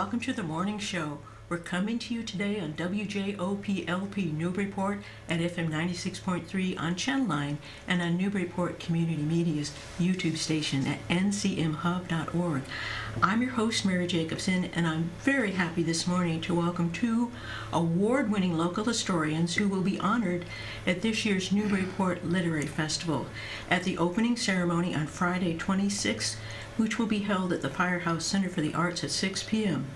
welcome to the morning show. We're coming to you today on WJOPLP Newburyport at FM 96.3 on Channel 9 and on Newburyport Community Media's YouTube station at ncmhub.org. I'm your host, Mary Jacobsen, and I'm very happy this morning to welcome two award-winning local historians who will be honored at this year's Newburyport Literary Festival at the opening ceremony on Friday, 26th, which will be held at the Firehouse Center for the Arts at 6 p.m.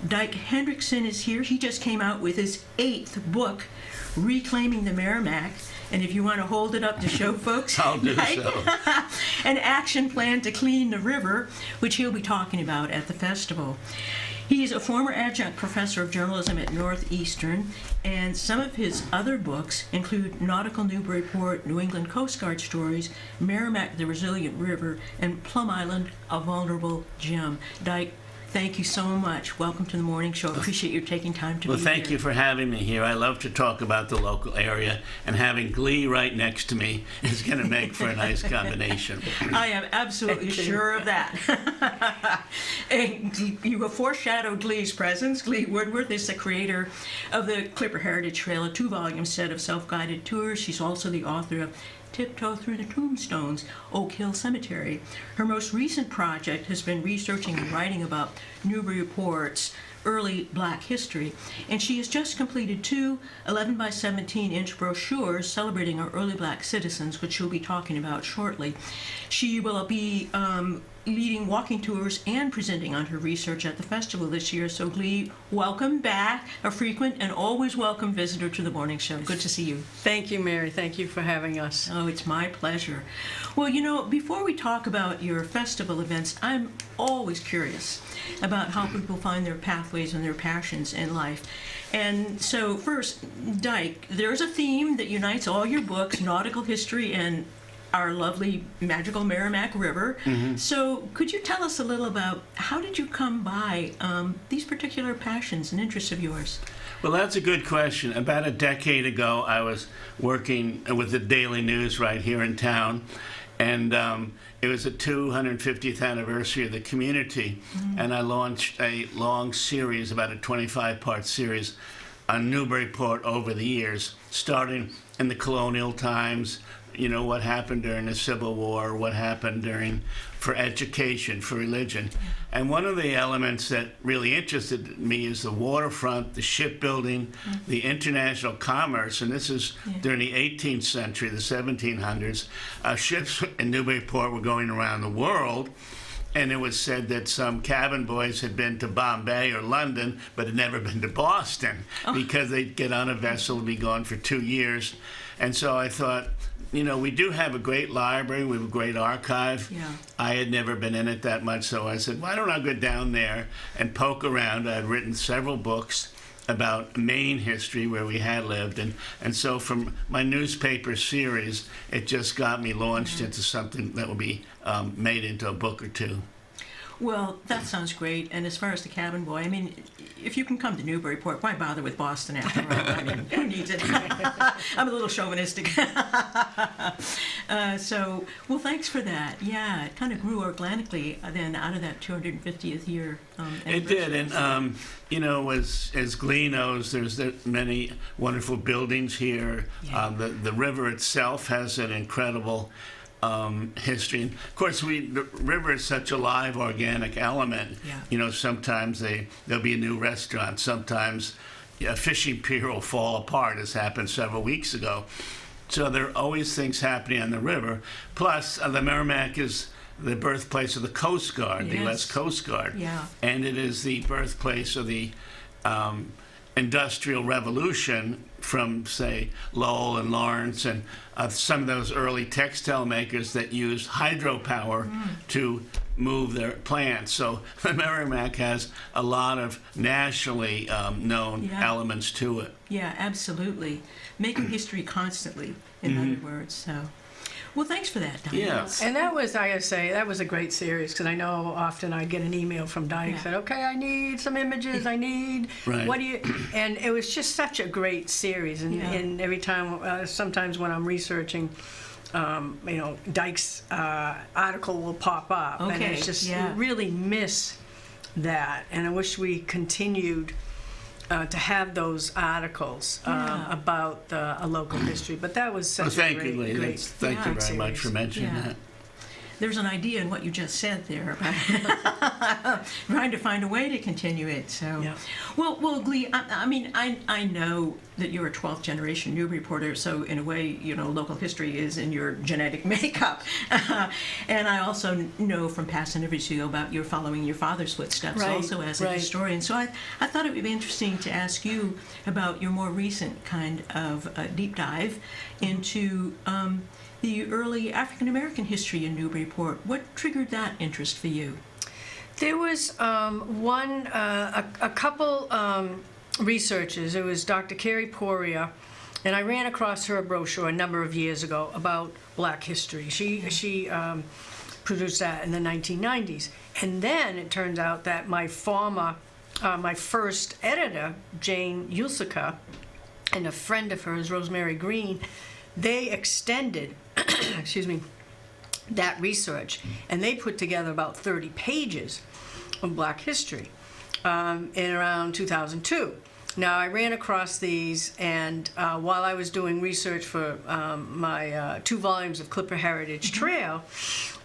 Dyke Hendrickson is here. He just came out with his 8th book, Reclaiming the Merrimack. And if you want to hold it up to show folks, I'll do so. An action plan to clean the river, which he'll be talking about at the festival. He's a former adjunct professor of journalism at Northeastern, and some of his other books include Nautical Newburyport, New England Coast Guard Stories, Merrimack, the Resilient River, and Plum Island, a Vulnerable Gem. Dyke, thank you so much. Welcome to the morning show. I appreciate you taking time to be here. Well, thank you for having me here. I love to talk about the local area, and having Ghlee right next to me is going to make for a nice combination. I am absolutely sure of that. And you have foreshadowed Ghlee's presence. Ghlee Woodworth is the creator of the Clipper Heritage Trail, a 2-volume set of self-guided tours. She's also the author of Tiptoe Through the Tombstones, Oak Hill Cemetery. Her most recent project has been researching and writing about Newburyport's early Black history, and she has just completed 2 11 by 17-inch brochures celebrating our early Black citizens, which she'll be talking about shortly. She will be leading walking tours and presenting on her research at the festival this year. So Ghlee, welcome back, a frequent and always welcome visitor to the morning show. Good to see you. Thank you, Mary. Thank you for having us. Oh, it's my pleasure. Well, you know, before we talk about your festival events, I'm always curious about how people find their pathways and their passions in life. And so first, Dyke, there's a theme that unites all your books, nautical history and our lovely magical Merrimack River. Mm-hmm. So could you tell us a little about how did you come by these particular passions and interests of yours? Well, that's a good question. About a decade ago, I was working with the Daily News right here in town, and it was the 250th anniversary of the community, and I launched a long series, about a 25-part series, on Newburyport over the years, starting in the colonial times, you know, what happened during the Civil War, what happened for education, for religion. And one of the elements that really interested me is the waterfront, the shipbuilding, the international commerce, and this is during the 18th century, the 1700s. Ships in Newburyport were going around the world, and it was said that some cabin boys had been to Bombay or London, but had never been to Boston, because they'd get on a vessel and be gone for 2 years. And so I thought, you know, we do have a great library, we have a great archive. Yeah. I had never been in it that much, so I said, why don't I go down there and poke around? I had written several books about Maine history, where we had lived, and so from my newspaper series, it just got me launched into something that will be made into a book or two. Well, that sounds great. And as far as the cabin boy, I mean, if you can come to Newburyport, why bother with Boston after all? I mean, who needs it? I'm a little chauvinistic. Well, thanks for that. Yeah, it kind of grew organically then out of that 250th year. It did, and you know, as Ghlee knows, there's many wonderful buildings here. Yeah. The river itself has an incredible history. And of course, the river is such a live, organic element. Yeah. You know, sometimes there'll be a new restaurant. Sometimes a fishing pier will fall apart, as happened several weeks ago. So there are always things happening on the river. Plus, the Merrimack is the birthplace of the Coast Guard, the U.S. Coast Guard. Yeah. And it is the birthplace of the Industrial Revolution from, say, Lowell and Lawrence, and some of those early textile makers that used hydropower to move their plants. So the Merrimack has a lot of nationally known elements to it. Yeah, absolutely. Making history constantly, in other words. So, well, thanks for that, Dyke. Yeah. And that was, I gotta say, that was a great series, because I know often I get an email from Dyke said, okay, I need some images, I need, what do you, and it was just such a great series. And every time, sometimes when I'm researching, you know, Dyke's article will pop up, and it's just, you really miss that, and I wish we continued to have those articles about a local history. But that was such Thank a you, great, Ghlee. great, Thank you very much for mentioning Yeah. that. There's an idea in what you just said there about trying to find a way to continue it. So, Yeah. well, Ghlee, I mean, I know that you're a 12th generation Newburyporter, so in a way, local history is in your genetic makeup. And I also know from past interviews you about your following your father's footsteps Right, also as a right. historian. So I thought it would be interesting to ask you about your more recent kind of deep dive into the early African American history in Newburyport. What triggered that interest for you? There was a couple researchers. It was Dr. Carrie Poria, and I ran across her brochure a number of years ago about Black history. She produced that in the 1990s, and then it turns out that my first editor, Jane Yulsika, and a friend of hers, Rosemary Green, they extended, excuse me, that research, and they put together about 30 pages of Black history in around 2002. Now, I ran across these, and while I was doing research for my 2 volumes of Clipper Heritage Trail,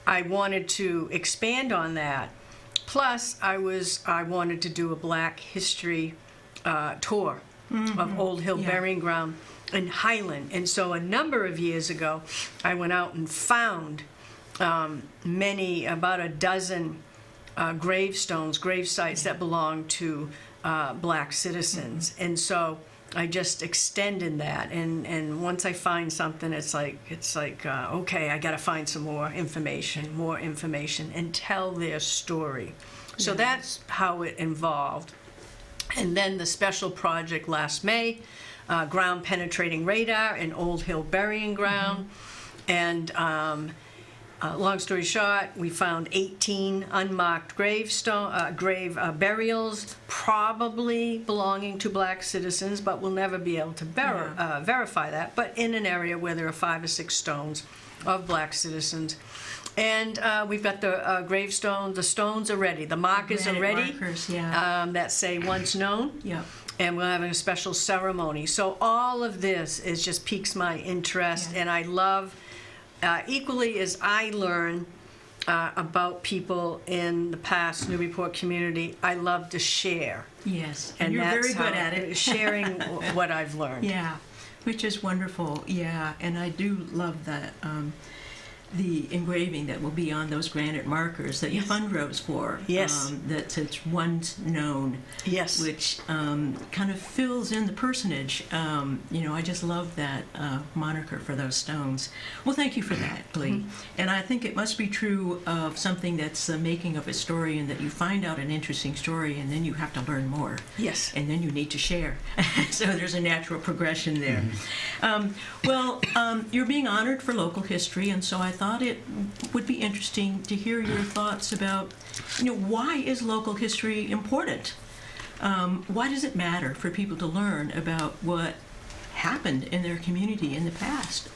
I wanted to expand on that. Plus, I wanted to do a Black history tour of Old Hill Burying Ground in Highland. And so a number of years ago, I went out and found about a dozen gravestones, grave sites that belonged to Black citizens. And so I just extended that. And once I find something, it's like okay, I got to find some more information, and tell their story. So that's how it evolved. And then the special project last May, ground penetrating radar in Old Hill Burying Ground. And long story short, we found 18 unmarked grave burials, probably belonging to Black citizens, but we'll never be able to verify that, but in an area where there are 5 or 6 stones of Black citizens. And we've got the gravestones, the stones are ready, the markers are ready, Markers, that say once known. Yeah. And we're having a special ceremony. So all of this just piques my interest, and I love, equally as I learn about people in the past Newburyport community, I love to share. Yes, and you're very good at it. Sharing what I've learned. Yeah, which is wonderful. Yeah, and I do love that. The engraving that will be on those granite markers that you fundraise for. Yes. That it's once known. Yes. Which kind of fills in the personage. I just love that moniker for those stones. Well, thank you for that, Ghlee. And I think it must be true of something that's the making of a historian, that you find out an interesting story and then you have to learn more. Yes. And then you need to share. So there's a natural progression there. You're being honored for local history, and so I thought it would be interesting to hear your thoughts about, why is local history important? Why does it matter for people to learn about what happened in their community in the past?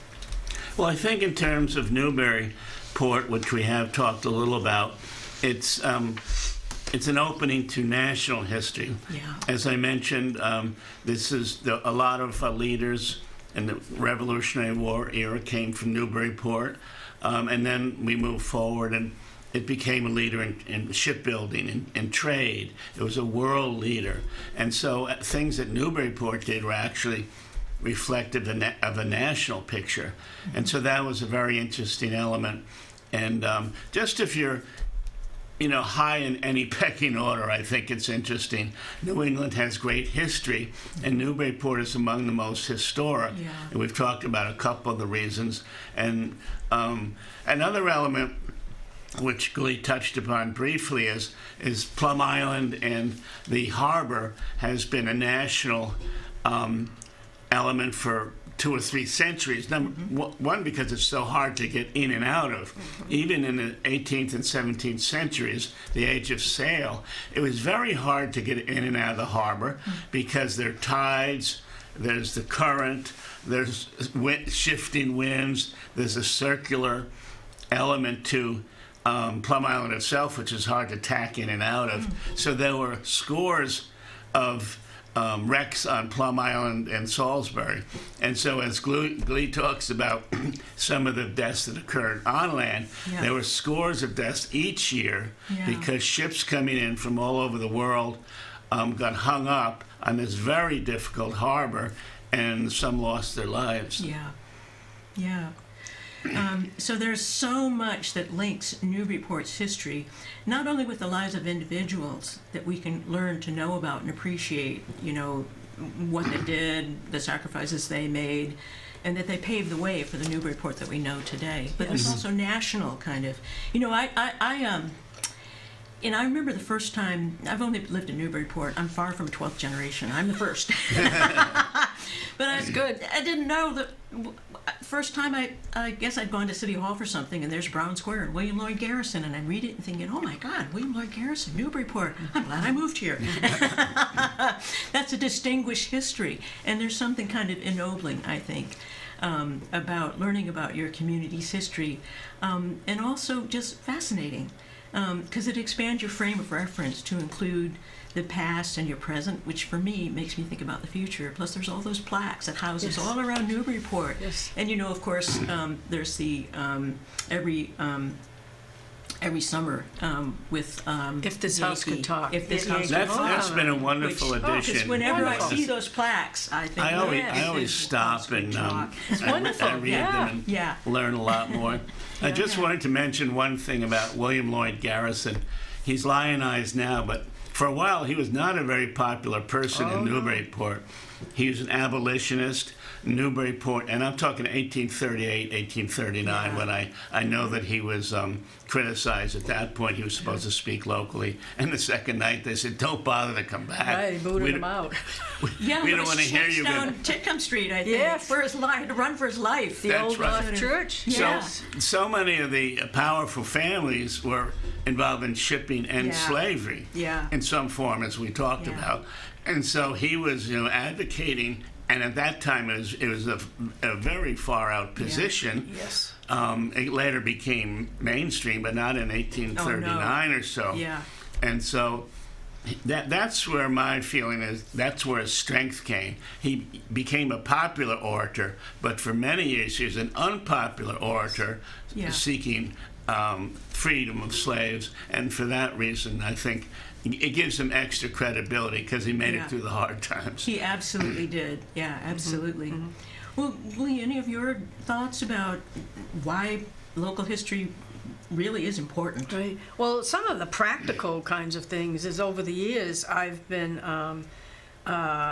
Well, I think in terms of Newburyport, which we have talked a little about, it's an opening to national history. Yeah. As I mentioned, this is a lot of leaders in the Revolutionary War era came from Newburyport, and then we moved forward, and it became a leader in shipbuilding and trade. It was a world leader, and so things that Newburyport did were actually reflective of a national picture, and so that was a very interesting element. And just if you're high in any pecking order, I think it's interesting. New England has great history, and Newburyport is among the most historic. Yeah. And we've talked about a couple of the reasons. And another element, which Ghlee touched upon briefly, is Plum Island, and the harbor has been a national element for 2 or 3 centuries. One, because it's so hard to get in and out of. Even in the 18th and 17th centuries, the age of sail, it was very hard to get in and out of the harbor because there are tides, there's the current, there's shifting winds, there's a circular element to Plum Island itself, which is hard to tack in and out of. So there were scores of wrecks on Plum Island and Salisbury. And so as Ghlee talks about some of the deaths that occurred on land, there were scores of deaths each year because ships coming in from all over the world got hung up on this very difficult harbor, and some lost their lives. So there's so much that links Newburyport's history, not only with the lives of individuals that we can learn to know about and appreciate, you know, what they did, the sacrifices they made, and that they paved the way for the Newburyport that we know today. But there's also national kind of, you know, and I remember the first time, I've only lived in Newburyport. I'm far from 12th generation. I'm the first. But That's good. I didn't know that. First time I guess I'd gone to City Hall for something, and there's Brown Square and William Lloyd Garrison, and I read it and thinking, oh my God, William Lloyd Garrison, Newburyport. I'm glad I moved here. That's a distinguished history, and there's something kind of ennobling, I think, about learning about your community's history, and also just fascinating, because it expands your frame of reference to include the past and your present, which for me makes me think about the future. Plus there's all those plaques at houses all around Newburyport. And you know, of course, there's the every summer with If This House Could Talk. If This House Could Talk. That's been a wonderful addition. Whenever I see those plaques, I think I always stop and I read them and learn a lot more. I just wanted to mention one thing about William Lloyd Garrison. He's lionized now, but for a while he was not a very popular person in Newburyport. He was an abolitionist, Newburyport, and I'm talking 1838, 1839, when I know that he was criticized. At that point, he was supposed to speak locally. And the second night, they said, don't bother to come back. Right, booted him out. We don't want to hear you. Down Titcomb Street, I think, for his life, to run for his life. The old North Church. So many of the powerful families were involved in shipping and slavery in some form, as we talked about. And so he was, you know, advocating, and at that time it was a very far out position. It later became mainstream, but not in 1839 or so. And so that's where my feeling is, that's where his strength came. He became a popular orator, but for many years he was an unpopular orator seeking freedom of slaves, and for that reason I think it gives him extra credibility because he made it through the hard times. He absolutely did. Yeah, absolutely. Well, Ghlee, any of your thoughts about why local history really is important? Right. Well, some of the practical kinds of things is over the years I've been,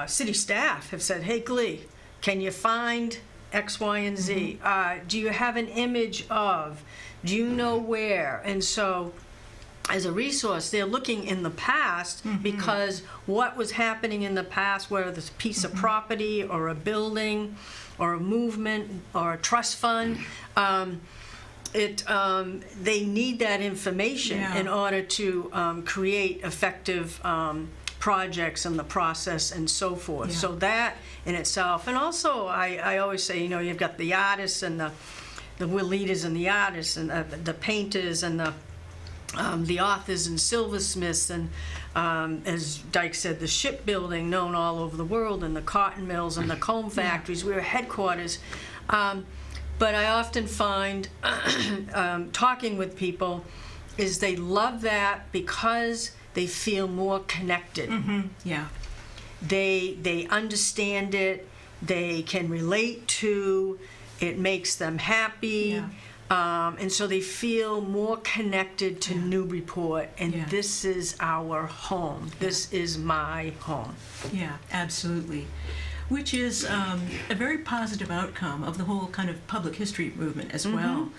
city staff have said, hey, Ghlee, can you find X, Y, and Z? Do you have an image of? Do you know where? And so as a resource, they're looking in the past because what was happening in the past, whether it's a piece of property or a building or a movement or a trust fund, they need that information in order to create effective projects and the process and so forth. So that in itself, and also I always say, you know, you've got the artists and the leaders and the artists and the painters and the authors and silversmiths and, as Dyke said, the shipbuilding known all over the world, and the cotton mills and the comb factories. We were headquarters. But I often find, talking with people, is they love that because they feel more connected. They understand it. They can relate to. It makes them happy. And so they feel more connected to Newburyport, and this is our home. This is my home. Yeah, absolutely. Which is a very positive outcome of the whole kind of public history movement as well,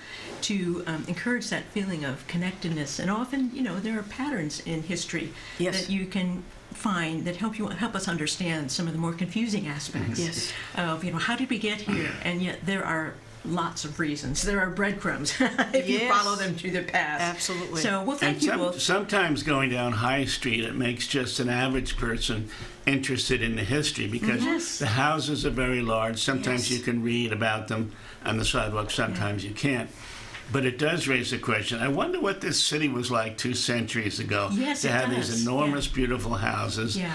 to encourage that feeling of connectedness. And often, you know, there are patterns in history that you can find that help us understand some of the more confusing aspects of, you know, how did we get here? And yet there are lots of reasons. There are breadcrumbs if you follow them to the past. Absolutely. So, well, thank you. Sometimes going down High Street, it makes just an average person interested in the history because the houses are very large. Sometimes you can read about them on the sidewalk, sometimes you can't. But it does raise a question. I wonder what this city was like 2 centuries ago. Yes, to it have does. these enormous, beautiful houses. Yeah.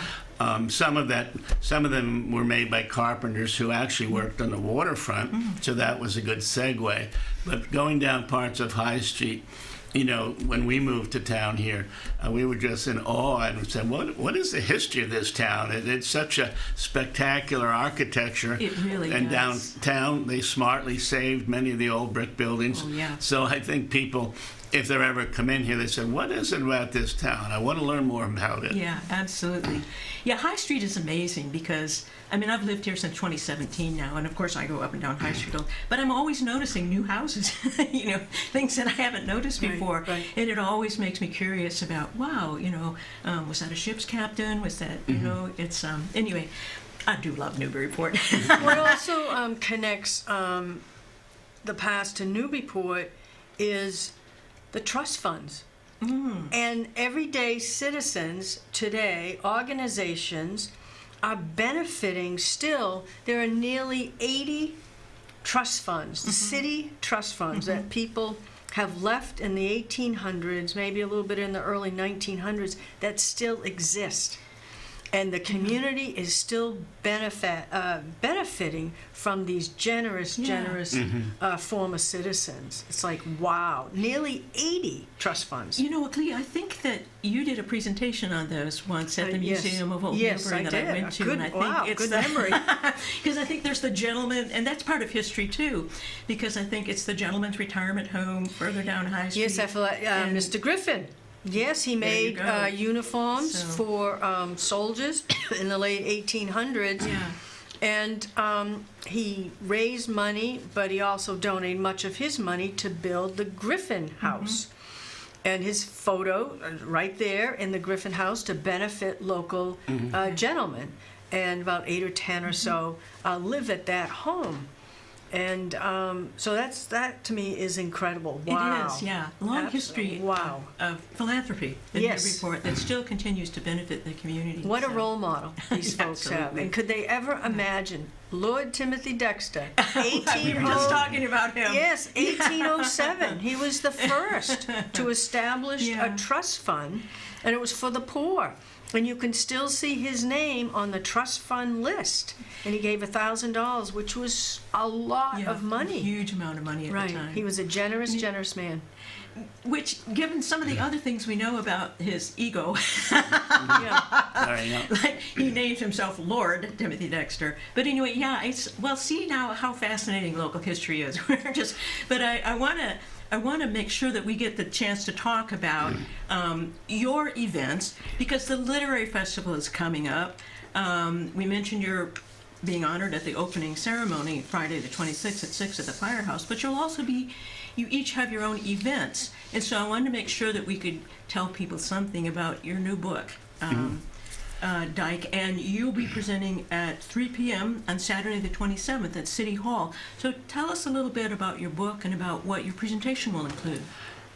Some of them were made by carpenters who actually worked on the waterfront, so that was a good segue. But going down parts of High Street, you know, when we moved to town here, we were just in awe and said, what is the history of this town? It's such a spectacular architecture. It really and is. Downtown, they smartly saved many of the old brick buildings. Oh, yeah. So I think people, if they ever come in here, they say, what is it about this town? I want to learn more about it. Yeah, absolutely. Yeah, High Street is amazing because, I mean, I've lived here since 2017 now, and of course I go up and down High Street, but I'm always noticing new houses, you know, things that I haven't noticed before. Right. And it always makes me curious about, wow, you know, was that a ship's captain? Was that, you know, it's, anyway, I do love Newburyport. What also connects the past to Newburyport is the trust funds. And everyday citizens today, organizations, are benefiting still. There are nearly 80 trust funds, city trust funds that people have left in the 1800s, maybe a little bit in the early 1900s, that still exist. And the community is still benefiting from these generous former citizens. It's like, wow, nearly 80 trust funds. You know, Ghlee, I think that you did a presentation on those once at the Yes. Museum of Old Yes, Newbury I that I did. went to. Good- and I think wow, it's good the, memory. Because I think there's the gentleman, and that's part of history too, because I think it's the gentleman's retirement home further down High Street. Yes, I feel like And- Mr. Griffin. Yes, he There you made go. uniforms So- for soldiers in the late 1800s. Yeah. And he raised money, but he also donated much of his money to build the Griffin House. And his photo right there in the Griffin House to benefit local gentlemen. And about 8 or 10 or so live at that home. And so that to me is incredible. Wow. It is, yeah. Long history Wow. of philanthropy in Yes. Newburyport that still continues to benefit the community. What a so. role model these folks have. Absolutely. And could they ever imagine Lord Timothy Dexter, We were just talking about him. Yes, 1807. He was the first to establish Yeah. a trust fund, and it was for the poor. And you can still see his name on the trust fund list. And he gave $1,000, which was a lot Yeah, of money. A huge amount of money at Right. the time. He was a generous man. Which, given some of the other things we know about his ego, Yeah. All right, now, like he named himself Lord Timothy Dexter. But anyway, yeah, it's, well, see now how fascinating local history is. We're just, but I want to make sure that we get the chance to talk about your events, because the literary festival is coming up. We mentioned you're being honored at the opening ceremony Friday the 26th at 6 at the Firehouse, but you each have your own events. And so I wanted to make sure that we could tell people something about your new book, Dyke, and you'll be presenting at 3 p.m. on Saturday the 27th at City Hall. So tell us a little bit about your book and about what your presentation will include.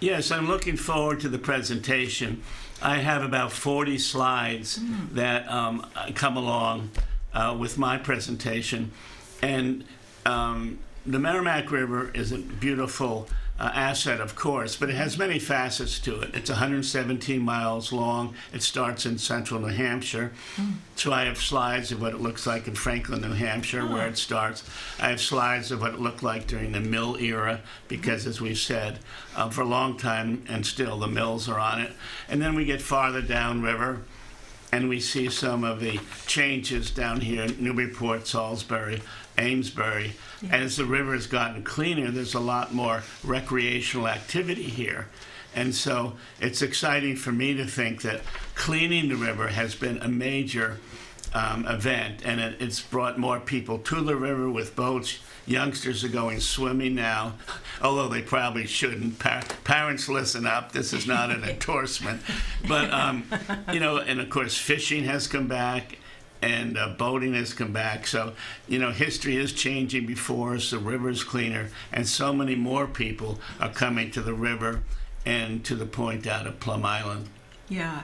yes, I'm looking forward to the presentation. I have about 40 slides that come along with my presentation. And the Merrimack River is a beautiful asset, of course, but it has many facets to it. It's 117 miles long. It starts in central New Hampshire. So I have slides of what it looks like in Franklin, New Hampshire, where it starts. I have slides of what it looked like during the mill era, because as we've said, for a long time, and still, the mills are on it. And then we get farther downriver, and we see some of the changes down here in Newburyport, Salisbury, Amesbury. As the river has gotten cleaner, there's a lot more recreational activity here. And so it's exciting for me to think that cleaning the river has been a major event, and it's brought more people to the river with boats. Youngsters are going swimming now, although they probably shouldn't. Parents, listen up. This is not an endorsement. But, you know, and of course, fishing has come back, and boating has come back. So, you know, history is changing before us. The river's cleaner, and so many more people are coming to the river and to the point out of Plum Island. Yeah,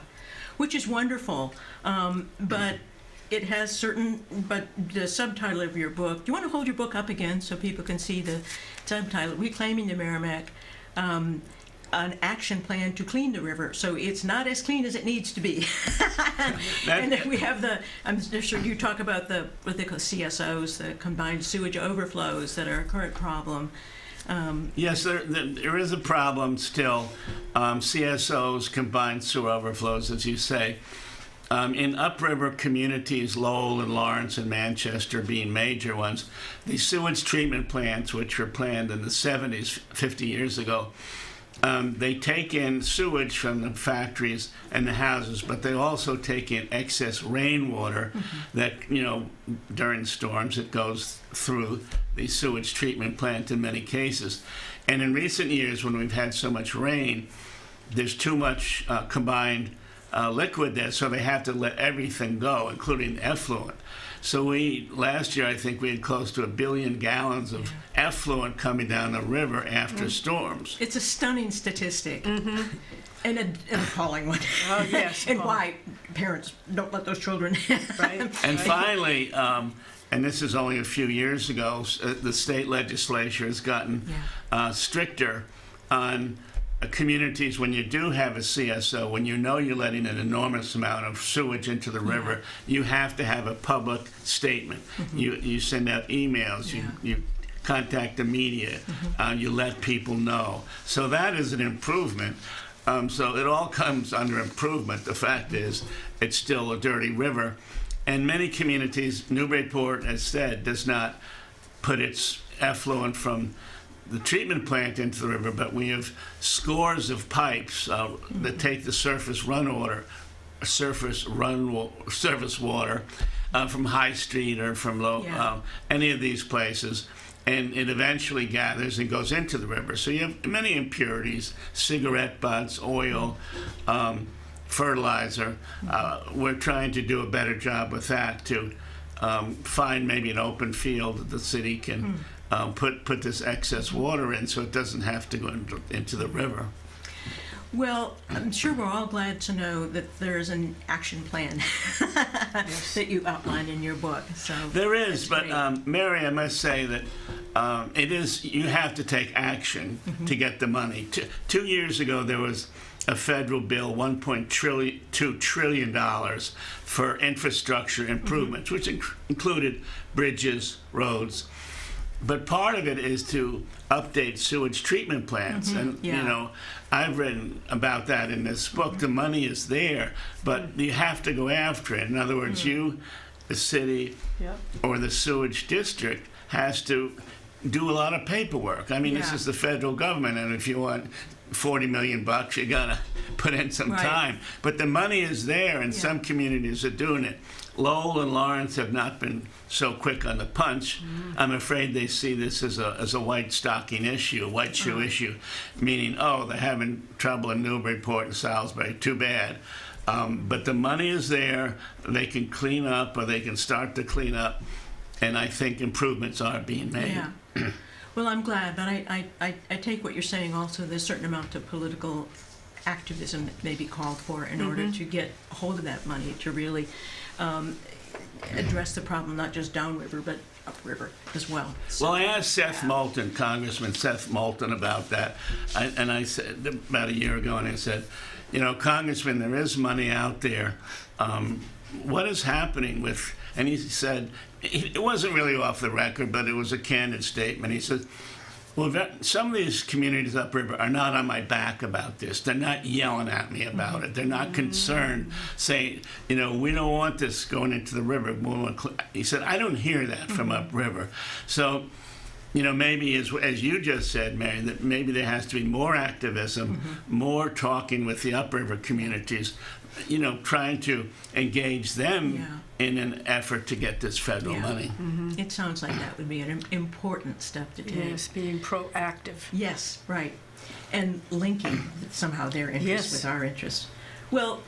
which is wonderful. But it has but the subtitle of your book, do you want to hold your book up again so people can see the subtitle, Reclaiming the Merrimack, an action plan to clean the river, so it's not as clean as it needs to be. And then we have I'm sure you talk about what they call CSOs, the combined sewage overflows that are a current problem. Yes, there is a problem still. CSOs, combined sewer overflows, as you say. In upriver communities, Lowell and Lawrence and Manchester being major ones, the sewage treatment plants, which were planned in the 70s, 50 years ago, they take in sewage from the factories and the houses, but they also take in excess rainwater that, during storms, it goes through the sewage treatment plant in many cases. And in recent years, when we've had so much rain, there's too much combined liquid there, so they have to let everything go, including effluent. So last year, I think we had close to 1 billion gallons of effluent coming down the river after storms. It's a stunning statistic. And an appalling one. Oh, yes. And why parents don't let those children. Right. And finally, and this is only a few years ago, the state legislature has gotten stricter on communities when you do have a CSO, when you're letting an enormous amount of sewage into the river, you have to have a public statement. You send out emails, you contact the media, you let people know. So that is an improvement. So it all comes under improvement. The fact is, it's still a dirty river. And many communities, Newburyport, as said, does not put its effluent from the treatment plant into the river, but we have scores of pipes that take the surface water from High Street or from any of these places, and it eventually gathers and goes into the river. So you have many impurities, cigarette butts, oil, fertilizer. We're trying to do a better job with that to find maybe an open field that the city can put this excess water in, so it doesn't have to go into the river. Well, I'm sure we're all glad to know that there is an action plan that you outlined in your book. So there is, but great. Mary, I must say that you have to take action to get the money. 2 years ago, there was a federal bill, $1.2 trillion for infrastructure improvements, which included bridges, roads. But part of it is to update sewage treatment plants. And, I've written about that in this book. The money is there, but you have to go after it. In other words, you, the city, or the sewage district, has to do a lot of paperwork. I mean, this is the federal government, and if you want $40 million, you gotta put in some time. But the money is there, and some communities are doing it. Lowell and Lawrence have not been so quick on the punch. I'm afraid they see this as a white stocking issue, a white shoe issue, meaning, they're having trouble in Newburyport and Salisbury, too bad. But the money is there. They can clean up, or they can start to clean up, and I think improvements are being made. Yeah. Well, I'm glad, but I take what you're saying also. There's a certain amount of political activism that may be called for in order to get a hold of that money to really address the problem, not just downriver, but upriver as well. So, well, I asked Seth Moulton, Congressman Seth Moulton, about that, and I said about a year ago, and I said, Congressman, there is money out there. What is happening with? And he said, it wasn't really off the record, but it was a candid statement. He said, well, some of these communities upriver are not on my back about this. They're not yelling at me about it. They're not concerned, saying, we don't want this going into the river. He said, I don't hear that from upriver. So, maybe as you just said, Mary, that maybe there has to be more activism, more talking with the upriver communities, trying to engage them in an effort to get this federal money. It sounds like that would be an important step to take. Yes, being proactive. Yes, right. And linking somehow their interests with our interests. Well,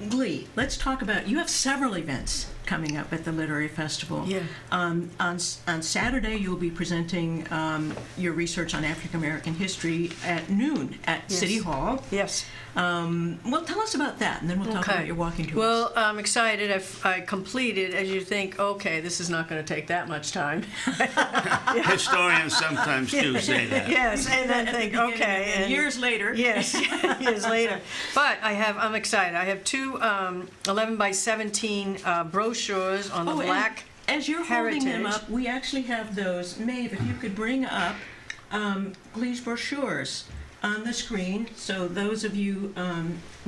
Ghlee, let's talk about, you have several events coming up at the Literary Festival. Yeah. On Saturday, you'll be presenting your research on African American history at noon at City Hall. Yes. Well, tell us about that, and then we'll talk about your walking tours. Well, I'm excited. I completed, as you think, okay, this is not going to take that much time. Historians sometimes do say that. Yes, and then think, okay. And years later. Yes, years later. But I'm excited. I have two 11 by 17 brochures on the Oh, Black as you're holding them heritage. up, we actually have those. Maeve, if you could bring up Glee's brochures on the screen, so those of you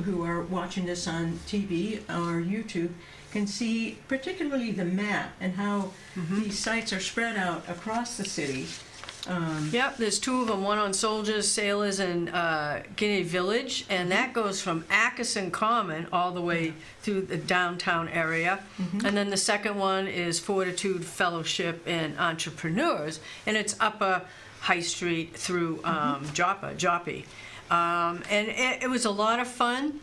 who are watching this on TV or YouTube can see particularly the map and how these sites are spread out across the city. Yep, there's two of them, one on soldiers, sailors, and Guinea Village, and that goes from Atchison Common all the way through the downtown area. And then the second one is Fortitude Fellowship and Entrepreneurs, and it's Upper High Street through Joppy. And it was a lot of fun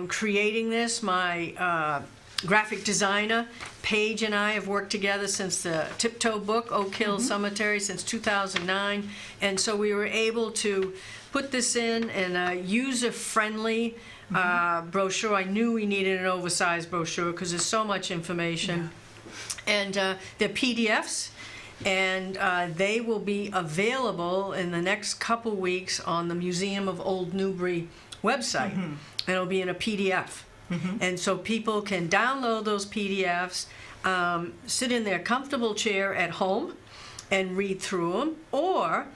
creating this. My graphic designer, Paige, and I have worked together since the Tiptoe book, Oak Hill Cemetery, since 2009. And so we were able to put this in a user-friendly brochure. I knew we needed an oversized brochure because there's so much information. And they're PDFs, and they will be available in the next couple weeks on the Museum of Old Newbury website. And it'll be in a PDF. And so people can download those PDFs, sit in their comfortable chair at home and read through them, or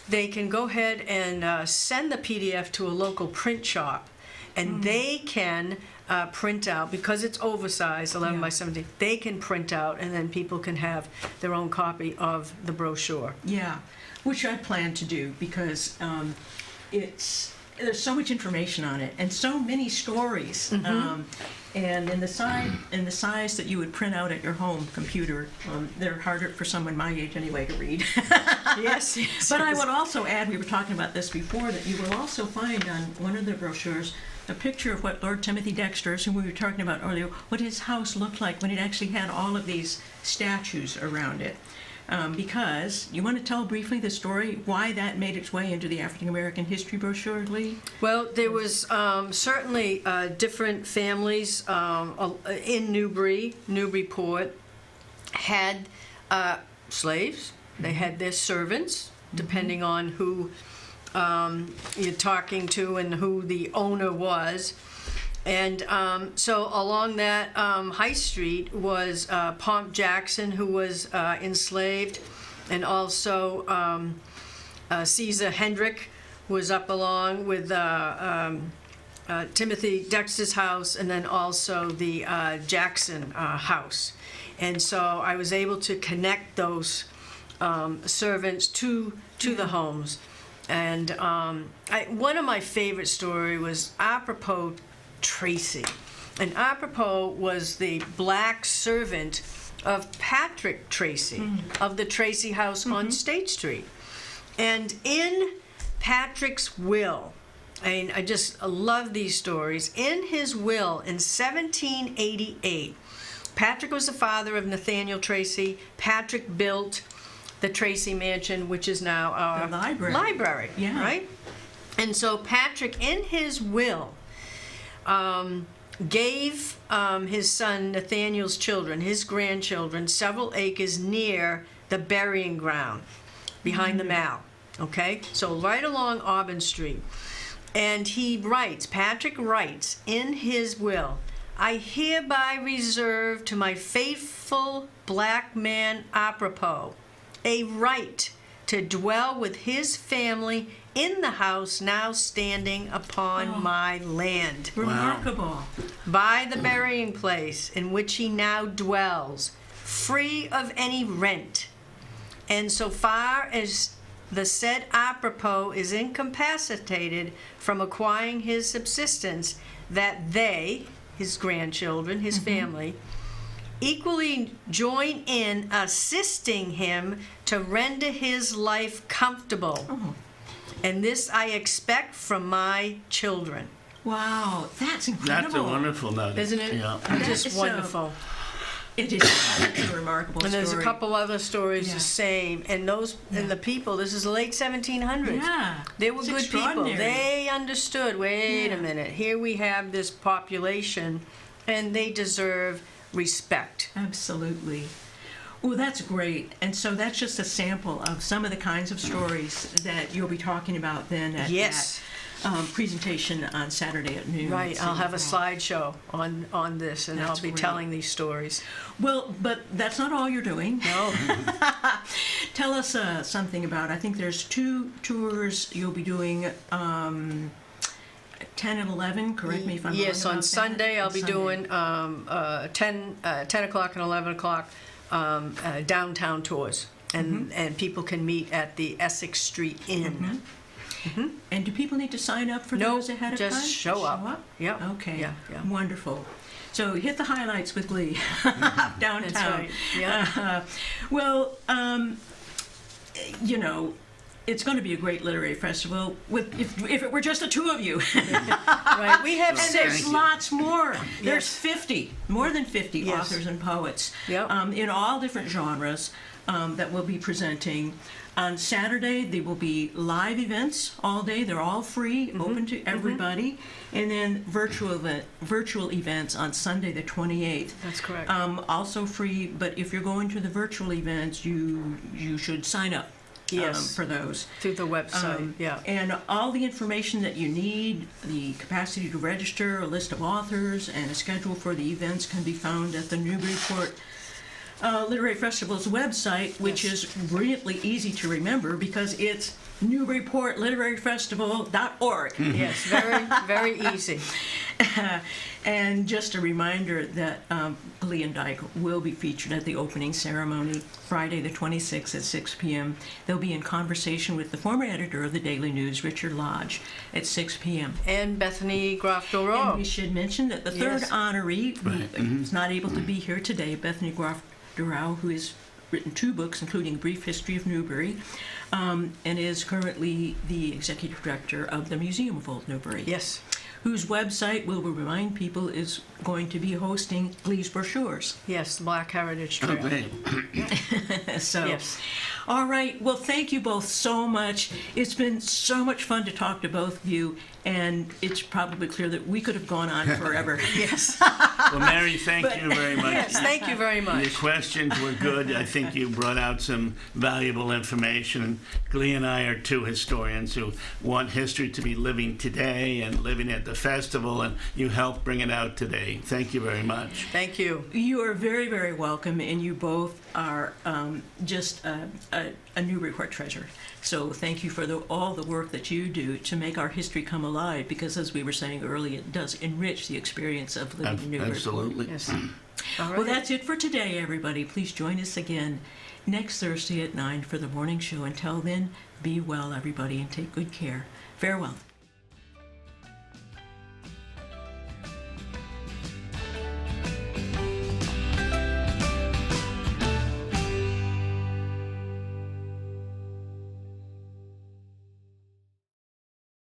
they can go ahead and send the PDF to a local print shop, and they can print out, because it's oversized, 11 by 17, they can print out, and then people can have their own copy of the brochure. Yeah, which I plan to do because there's so much information on it and so many stories. And in the size that you would print out at your home computer, they're harder for someone my age anyway to read. Yes. But I would also add, we were talking about this before, that you will also find on one of the brochures a picture of what Lord Timothy Dexter's, who we were talking about earlier, what his house looked like when it actually had all of these statues around it. Because you want to tell briefly the story, why that made its way into the African American history brochure, Ghlee? Well, there was certainly different families in Newburyport had slaves. They had their servants, depending on who you're talking to and who the owner was. And so along that high street was Pomp Jackson, who was enslaved, and also Caesar Hendrick was up along with Timothy Dexter's house, and then also the Jackson house. And so I was able to connect those servants to the homes. And one of my favorite stories was apropos Tracy. And apropos was the black servant of Patrick Tracy of the Tracy House on State Street. And in Patrick's will, I just love these stories. In his will in 1788, Patrick was the father of Nathaniel Tracy. Patrick built the Tracy Mansion, which is now our library. Yeah. Right? And so Patrick, in his will, gave his son Nathaniel's children, his grandchildren, several acres near the burying ground behind the Mall. Okay? So right along Auburn Street. And Patrick writes in his will, I hereby reserve to my faithful black man apropos a right to dwell with his family in the house now standing upon my land. Remarkable. By the burying place in which he now dwells, free of any rent. And so far as the said apropos is incapacitated from acquiring his subsistence, that they, his grandchildren, his family, equally join in assisting him to render his life comfortable. And this I expect from my children. Wow, that's incredible. That's a wonderful nugget. Isn't it? Yeah. Just wonderful. It is a remarkable And there's story. a couple other stories Yeah. the same. And the people, this is the late 1700s. Yeah. They were It's good people. extraordinary. They understood, wait a minute, here we have this population and they deserve respect. Absolutely. Well, that's great. And so that's just a sample of some of the kinds of stories that you'll be talking about then at Yes. that presentation on Saturday at noon. Right, at I'll have a City Hall. slideshow on this, and That's I'll be great. telling these stories. Well, but that's not all you're doing. No, Tell us something about, I think there's 2 tours you'll be doing, 10 and 11, correct me if I'm wrong yes, about on that? Sunday I'll On be Sunday. doing 10 o'clock and 11 o'clock downtown tours, and people can meet at the Essex Street Inn. And do people need to sign up for No, those ahead of time? just show up. Yep. Okay. Yeah, yeah. Wonderful. So hit the highlights with Ghlee downtown. That's right. Yeah. Well, you know, it's going to be a great literary festival with if it were just the 2 of you. Right. We have And 6. there's Thank you. lots more. There's Yes. 50, more than 50 Yes. authors and poets Yep. in all different genres that will be presenting. On Saturday, there will be live events all day. They're all free, open to everybody. And then virtual events on Sunday, the 28th. That's correct. Also free, but if you're going to the virtual events, you should sign up Yes. for those. Through the website. Yeah. And all the information that you need, the capacity to register, a list of authors, and a schedule for the events can be found at the Newburyport Literary Festival's website, which Yes. is brilliantly easy to remember because it's newburyportliteraryfestival.org. Yes. Very, very easy. And just a reminder that Ghlee and Dyke will be featured at the opening ceremony Friday the 26th at 6 p.m. They'll be in conversation with the former editor of the Daily News, Richard Lodge, at 6 p.m. And Bethany Groff And we Dorau. should mention that the third Yes. honoree, who is not able to be here today, Bethany Groff Dorau, who has written 2 books, including Brief History of Newbury, and is currently the executive director of the Museum of Old Newbury. Yes. Whose website, we'll remind people, is going to be hosting Glee's brochures. Yes. The Black Heritage Oh, Trail. great. So, Yes. all right. Well, thank you both so much. It's been so much fun to talk to both of you, and it's probably clear that we could have gone on forever. Yes. Well, Mary, thank you very much. Yes. Thank you very Your much. questions were good. I think you brought out some valuable information. And Ghlee and I are 2 historians who want history to be living today and living at the festival, and you helped bring it out today. Thank you very much. Thank you. You are very, very welcome, and you both are just a Newburyport treasure. So thank you for all the work that you do to make our history come alive, because as we were saying earlier, it does enrich the experience of living in Newburyport. Absolutely. Yes. All right. Well, that's it for today, everybody. Please join us again next Thursday at 9 for the morning show. Until then, be well, everybody, and take good care. Farewell.